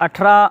18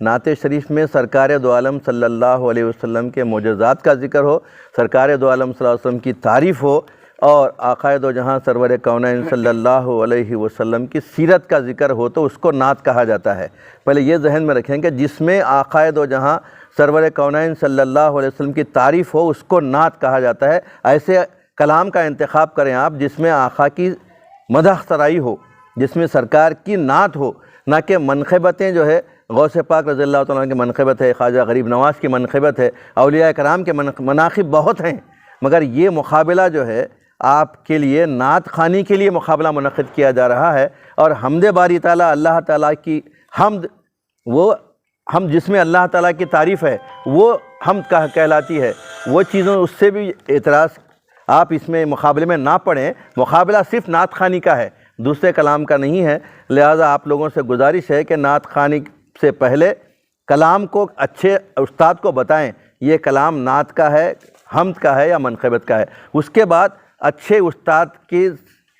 نعت شریف میں سرکار دو عالم صلی اللہ علیہ وسلم کے معجزات کا ذکر ہو، سرکار دو عالم صلی اللہ علیہ وسلم کی تعریف ہو، اور آقائے دو جہاں سرور کونین صلی اللہ علیہ وسلم کی سیرت کا ذکر ہو تو اس کو نعت کہا جاتا ہے۔ پہلے یہ ذہن میں رکھیں کہ جس میں آقائے دو جہاں سرور کونین صلی اللہ علیہ وسلم کی تعریف ہو اس کو نعت کہا جاتا ہے۔ ایسے کلام کا انتخاب کریں آپ جس میں آقا کی مدح سرائی ہو، جس میں سرکار کی نعت ہو، نہ کہ منقبتیں جو ہے غوث پاک رضی اللہ تعالیٰ عنہ کی منقبت ہے، خواجہ غریب نواز کی منقبت ہے، اولیاء کرام کے مناقب بہت ہیں، مگر یہ مقابلہ جو ہے آپ کے لیے نعت خوانی کے لیے مقابلہ منعقد کیا جا رہا ہے۔ اور حمد باری تعالیٰ، اللہ تعالیٰ کی حمد، وہ حمد جس میں اللہ تعالیٰ کی تعریف ہے وہ حمد کہلاتی ہے۔ وہ چیزوں اس سے بھی اعتراض آپ اس میں مقابلے میں نہ پڑھیں، مقابلہ صرف نعت خوانی کا ہے، دوسرے کلام کا نہیں ہے۔ لہٰذا آپ لوگوں سے گزارش ہے کہ نعت خوانی سے پہلے کلام کو اچھے استاد کو بتائیں یہ کلام نعت کا ہے، حمد کا ہے یا منقبت کا ہے۔ اس کے بعد اچھے استاد کی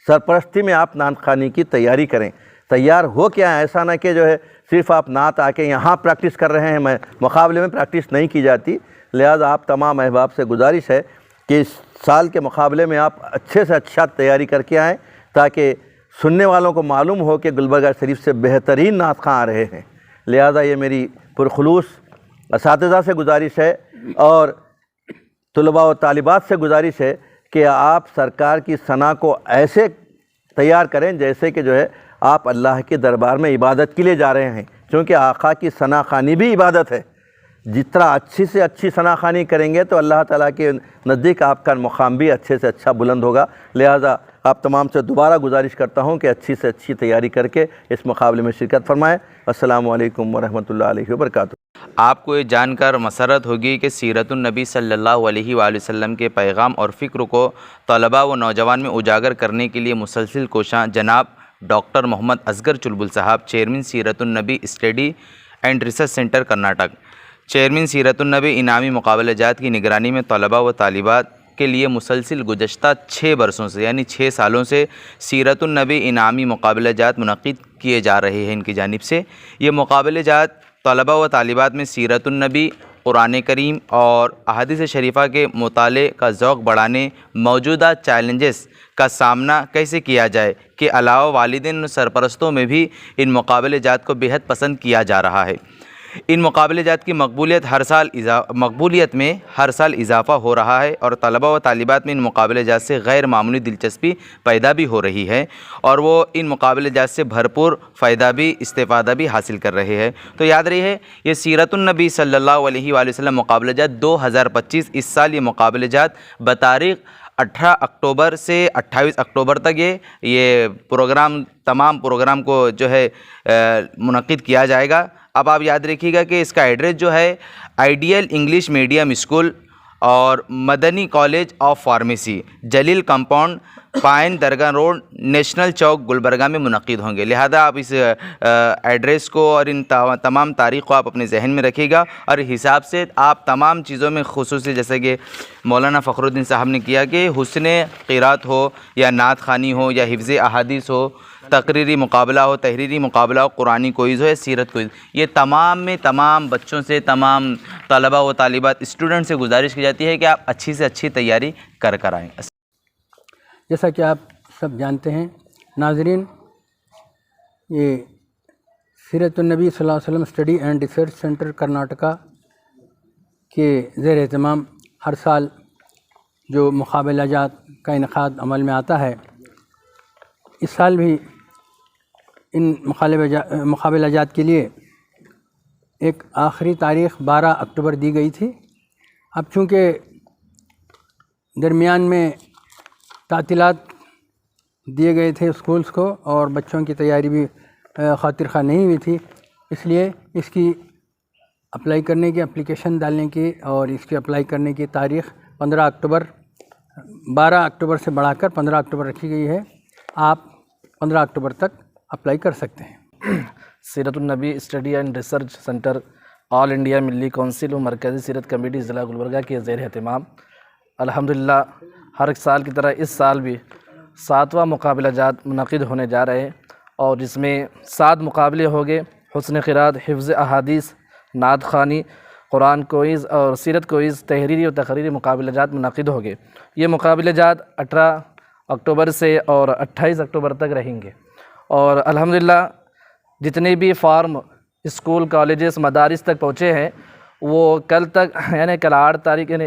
سرپرستی میں آپ نعت خوانی کی تیاری کریں۔ تیار ہو کیا ہے، ایسا نہ کہ جو ہے صرف آپ نعت آ کے یہاں پریکٹس کر رہے ہیں، مقابلے میں پریکٹس نہیں کی جاتی۔ لہٰذا آپ تمام احباب سے گزارش ہے کہ اس سال کے مقابلے میں آپ اچھے سے اچھا تیاری کر کے آئیں تاکہ سننے والوں کو معلوم ہو کہ گلبرگہ شریف سے بہترین نعت خواں آ رہے ہیں۔ لہٰذا یہ میری پرخلوص اساتذہ سے گزارش ہے اور طلباء و طالبات سے گزارش ہے کہ آپ سرکار کی ثنا کو ایسے تیار کریں جیسے کہ جو ہے آپ اللہ کے دربار میں عبادت کے لیے جا رہے ہیں، کیونکہ آقا کی ثنا خوانی بھی عبادت ہے۔ جتنا اچھی سے اچھی ثنا خوانی کریں گے تو اللہ تعالیٰ کے نزدیک آپ کا مقام بھی اچھے سے اچھا بلند ہوگا۔ لہٰذا آپ تمام سے دوبارہ گزارش کرتا ہوں کہ اچھی سے اچھی تیاری کر کے اس مقابلے میں شرکت فرمائیں۔ السلام علیکم ورحمۃ اللہ علیہ وبرکاتہ۔ آپ کو یہ جان کر مسرت ہوگی کہ سیرت النبی صلی اللہ علیہ وآلہ وسلم کے پیغام اور فکر کو طلباء و نوجوان میں اجاگر کرنے کے لیے مسلسل کوشاں جناب ڈاکٹر محمد اصغر چلبل صاحب، چیئرمین سیرت النبی study and research centre Karnataka, chairman سیرت النبی انعامی مقابلہ جات کی نگرانی میں طلباء و طالبات کے لیے مسلسل گزشتہ 6 برسوں سے یعنی 6 سالوں سے سیرت النبی انعامی مقابلہ جات منعقد کیے جا رہے ہیں۔ ان کی جانب سے یہ مقابلہ جات طلباء و طالبات میں سیرت النبی، قرآن کریم اور احادیث شریفہ کے مطالعے کا ذوق بڑھانے، موجودہ چیلنجز کا سامنا کیسے کیا جائے کے علاوہ والدین و سرپرستوں میں بھی ان مقابلہ جات کو بہت پسند کیا جا رہا ہے۔ ان مقابلہ جات کی مقبولیت میں ہر سال اضافہ ہو رہا ہے اور طلباء و طالبات میں ان مقابلہ جات سے غیر معمولی دلچسپی پیدا بھی ہو رہی ہے اور وہ ان مقابلہ جات سے بھرپور فائدہ بھی استفادہ بھی حاصل کر رہے ہیں۔ تو یاد رہے یہ سیرت النبی صلی اللہ علیہ وآلہ وسلم مقابلہ جات 2025، اس سال یہ مقابلہ جات بتاریخ 18 اکتوبر سے 28 اکتوبر تک یہ پروگرام تمام پروگرام کو جو ہے منعقد کیا جائے گا۔ اب آپ یاد رکھیے گا کہ اس کا ایڈریس جو ہے آئیڈیل انگلش میڈیم اسکول اور مدنی college of pharmacy, Jalil compound, pine Dargah road, national چوک، گلبرگہ میں منعقد ہوں گے۔ لہذا آپ اس ایڈریس کو اور ان تمام تاریخ کو آپ اپنے ذہن میں رکھیے گا اور حساب سے آپ تمام چیزوں میں خصوصی جیسے کہ مولانا فخر الدین صاحب نے کیا کہ حسن قرات ہو یا نعت خوانی ہو یا حفظ احادیث ہو، تقریری مقابلہ ہو، تحریری مقابلہ ہو، قرآنی کوئز ہو یا سیرت کوئز، یہ تمام بچوں سے، تمام طلباء و طالبات اسٹوڈنٹ سے گزارش کی جاتی ہے کہ آپ اچھی سے اچھی تیاری کر آئیں۔ جیسا کہ آپ سب جانتے ہیں ناظرین، یہ سیرت النبی صلی اللہ علیہ وسلم study and research centre Karnataka کے زیر اہتمام ہر سال جو مقابلہ جات کا انعقاد عمل میں آتا ہے، اس سال بھی ان مقابلہ جات کے لیے ایک آخری تاریخ 12 اکتوبر دی گئی تھی۔ اب چونکہ درمیان میں تعطیلات دیے گئے تھے اسکولس کو اور بچوں کی تیاری بھی خاطر خواہ نہیں ہوئی تھی، اس لیے اس کی اپلائی کرنے کی، اپلیکیشن ڈالنے کی اور اس کی اپلائی کرنے کی تاریخ 15 اکتوبر 12 اکتوبر سے بڑھا کر 15 اکتوبر رکھی گئی ہے۔ آپ 15 اکتوبر تک اپلائی کر سکتے ہیں۔ سیرت النبی study and research centre all India ملی کونسل و مرکزی سیرت کمیٹی ضلع گلبرگہ کے زیر اہتمام الحمدللہ ہر سال کی طرح اس سال بھی 7واں مقابلہ جات منعقد ہونے جا رہے ہیں اور جس میں 7 مقابلے ہوں گے: حسن قرات، حفظ احادیث، نعت خوانی، قرآن کوئز اور سیرت کوئز تحریری و تقریری مقابلہ جات منعقد ہوں گے۔ یہ مقابلہ جات 18 اکتوبر سے اور 28 اکتوبر تک رہیں گے، اور الحمدللہ جتنے بھی فارم اسکول کالجز مدارس تک پہنچے ہیں وہ کل تک یعنی کل 8 تاریخ یعنی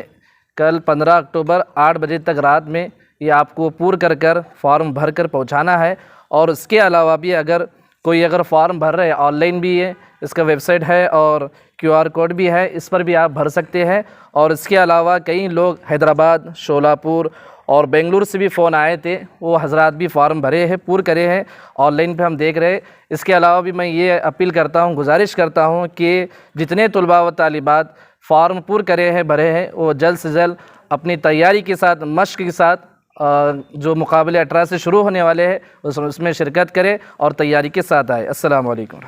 کل 15 اکتوبر 8 بجے تک رات میں یہ آپ کو پور کر فارم بھر کر پہنچانا ہے۔ اور اس کے علاوہ بھی اگر فارم بھر رہے آن لائن بھی ہے، اس کا ویب سائٹ ہے اور QR کوڈ بھی ہے، اس پر بھی آپ بھر سکتے ہیں۔ اور اس کے علاوہ کئی لوگ حیدرآباد، شولاپور اور بنگلور سے بھی فون آئے تھے، وہ حضرات بھی فارم بھرے ہیں، پور کرے ہیں، آن لائن پہ ہم دیکھ رہے ہیں۔ اس کے علاوہ بھی میں یہ اپیل کرتا ہوں، گزارش کرتا ہوں کہ جتنے طلباء و طالبات فارم پور کرے ہیں، بھرے ہیں، وہ جلد سے جلد اپنی تیاری کے ساتھ، مشق کے ساتھ جو مقابلے 18 سے شروع ہونے والے ہیں اس میں شرکت کرے اور تیاری کے ساتھ آئے۔ السلام علیکم۔